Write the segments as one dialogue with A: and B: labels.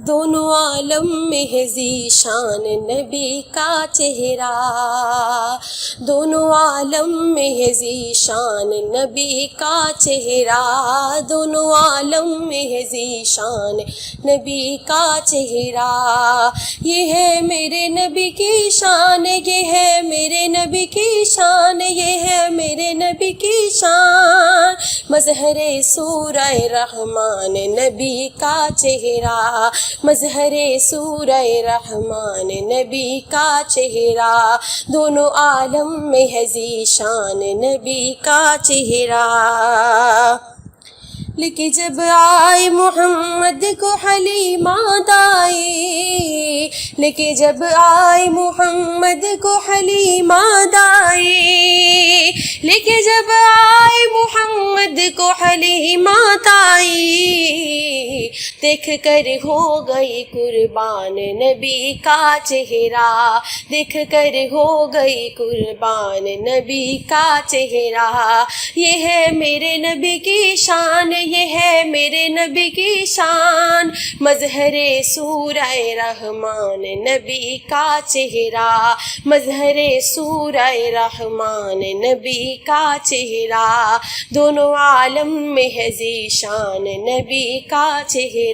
A: دونوں عالم میں ہے ذیشان نبی کا چہرہ، دونوں عالم میں ہے ذیشان نبی کا چہرہ، دونوں عالم میں ہے ذیشان نبی کا چہرہ۔ یہ ہے میرے نبی کی شان، یہ ہے میرے نبی کی شان، یہ ہے میرے نبی کی شان۔ مظہر سورہ رحمان نبی کا چہرہ، مظہر سورہ رحمان نبی کا چہرہ، دونوں عالم میں ہے ذیشان نبی کا چہرہ۔ لیکن جب آئے محمد کو حلیمہ دائی، لیکن جب آئے محمد کو حلیمہ دائی، لیکن جب آئے محمد کو حلیمہ دائی، دیکھ کر ہو گئی قربان نبی کا چہرہ، دیکھ کر ہو گئی قربان نبی کا چہرہ۔ یہ ہے میرے نبی کی شان، یہ ہے میرے نبی کی شان، مظہر سورہ رحمان نبی کا چہرہ، مظہر سورہ رحمان نبی کا چہرہ، دونوں عالم میں ہے ذیشان نبی کا چہرہ۔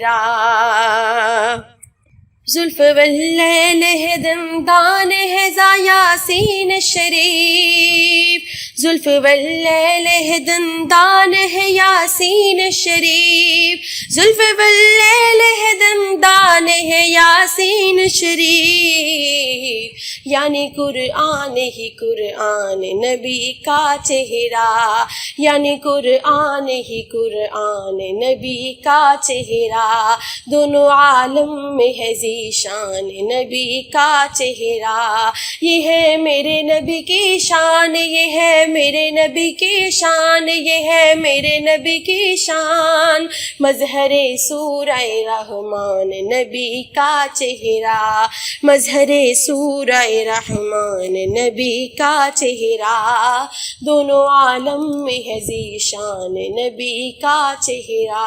A: زلف واللیل ہے دندان ہے ذا یاسین شریف، زلف واللیل ہے دندان ہے یاسین شریف، زلف واللیل ہے دندان ہے یاسین شریف، یعنی قرآن ہی قرآن نبی کا چہرہ، یعنی قرآن ہی قرآن نبی کا چہرہ، دونوں عالم میں ہے ذیشان نبی کا چہرہ۔ یہ ہے میرے نبی کی شان، یہ ہے میرے نبی کی شان، یہ ہے میرے نبی کی شان، مظہر سورہ رحمان نبی کا چہرہ، مظہر سورہ رحمان نبی کا چہرہ، دونوں عالم میں ہے ذیشان نبی کا چہرہ۔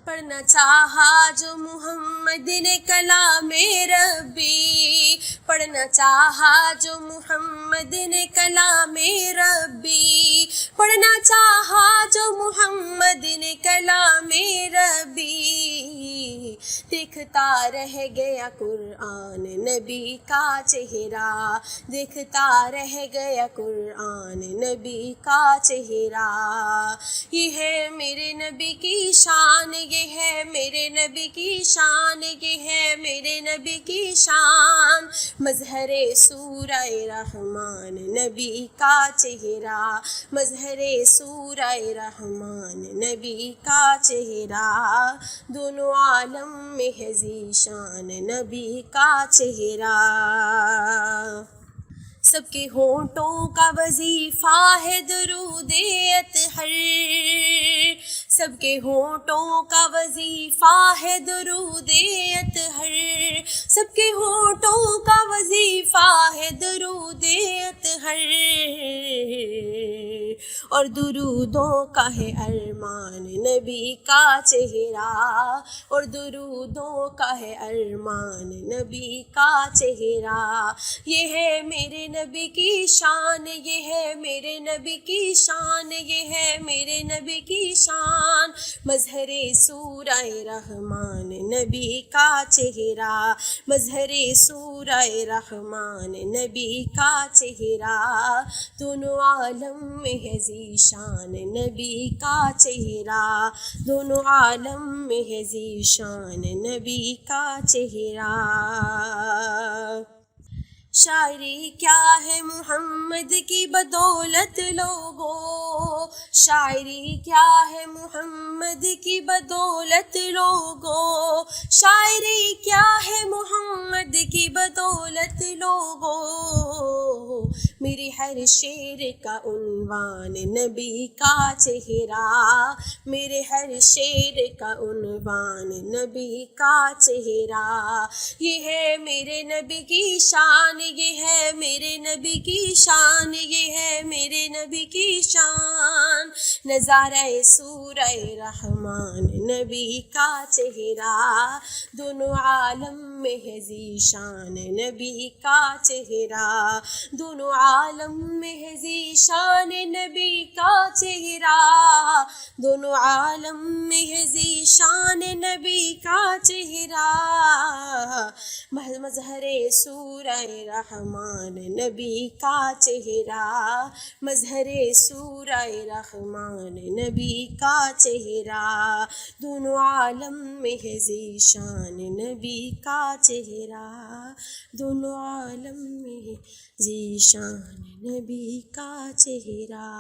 A: پڑھنا چاہا جو محمد نے کلام ربی، پڑھنا چاہا جو محمد نے کلام ربی، پڑھنا چاہا جو محمد نے کلام ربی، دیکھتا رہ گیا قرآن نبی کا چہرہ، دیکھتا رہ گیا قرآن نبی کا چہرہ۔ یہ ہے میرے نبی کی شان، یہ ہے میرے نبی کی شان، یہ ہے میرے نبی کی شان، مظہر سورہ رحمان نبی کا چہرہ، مظہر سورہ رحمان نبی کا چہرہ، دونوں عالم میں ہے ذیشان نبی کا چہرہ۔ سب کے ہونٹوں کا وظیفہ ہے درود اطہر، سب کے ہونٹوں کا وظیفہ ہے درود اطہر، سب کے ہونٹوں کا وظیفہ ہے درود اطہر، اور درودوں کا ہے ارمان نبی کا چہرہ، اور درودوں کا ہے ارمان نبی کا چہرہ۔ یہ ہے میرے نبی کی شان، یہ ہے میرے نبی کی شان، یہ ہے میرے نبی کی شان، مظہر سورہ رحمان نبی کا چہرہ، مظہر سورہ رحمان نبی کا چہرہ، دونوں عالم میں ہے ذیشان نبی کا چہرہ، دونوں عالم میں ہے ذیشان نبی کا چہرہ۔ شاعری کیا ہے محمد کی بدولت لوگو، شاعری کیا ہے محمد کی بدولت لوگو، شاعری کیا ہے محمد کی بدولت لوگو، میرے ہر شعر کا عنوان نبی کا چہرہ، میرے ہر شعر کا عنوان نبی کا چہرہ۔ یہ ہے میرے نبی کی شان، یہ ہے میرے نبی کی شان، یہ ہے میرے نبی کی شان، نظارہ سورہ رحمان نبی کا چہرہ، دونوں عالم میں ہے ذیشان نبی کا چہرہ، دونوں عالم میں ہے ذیشان نبی کا چہرہ، دونوں عالم میں ہے ذیشان نبی کا چہرہ، مظہر سورہ رحمان نبی کا چہرہ، مظہر سورہ رحمان نبی کا چہرہ، دونوں عالم میں ہے ذیشان نبی کا چہرہ، دونوں عالم میں ہے ذیشان نبی کا چہرہ۔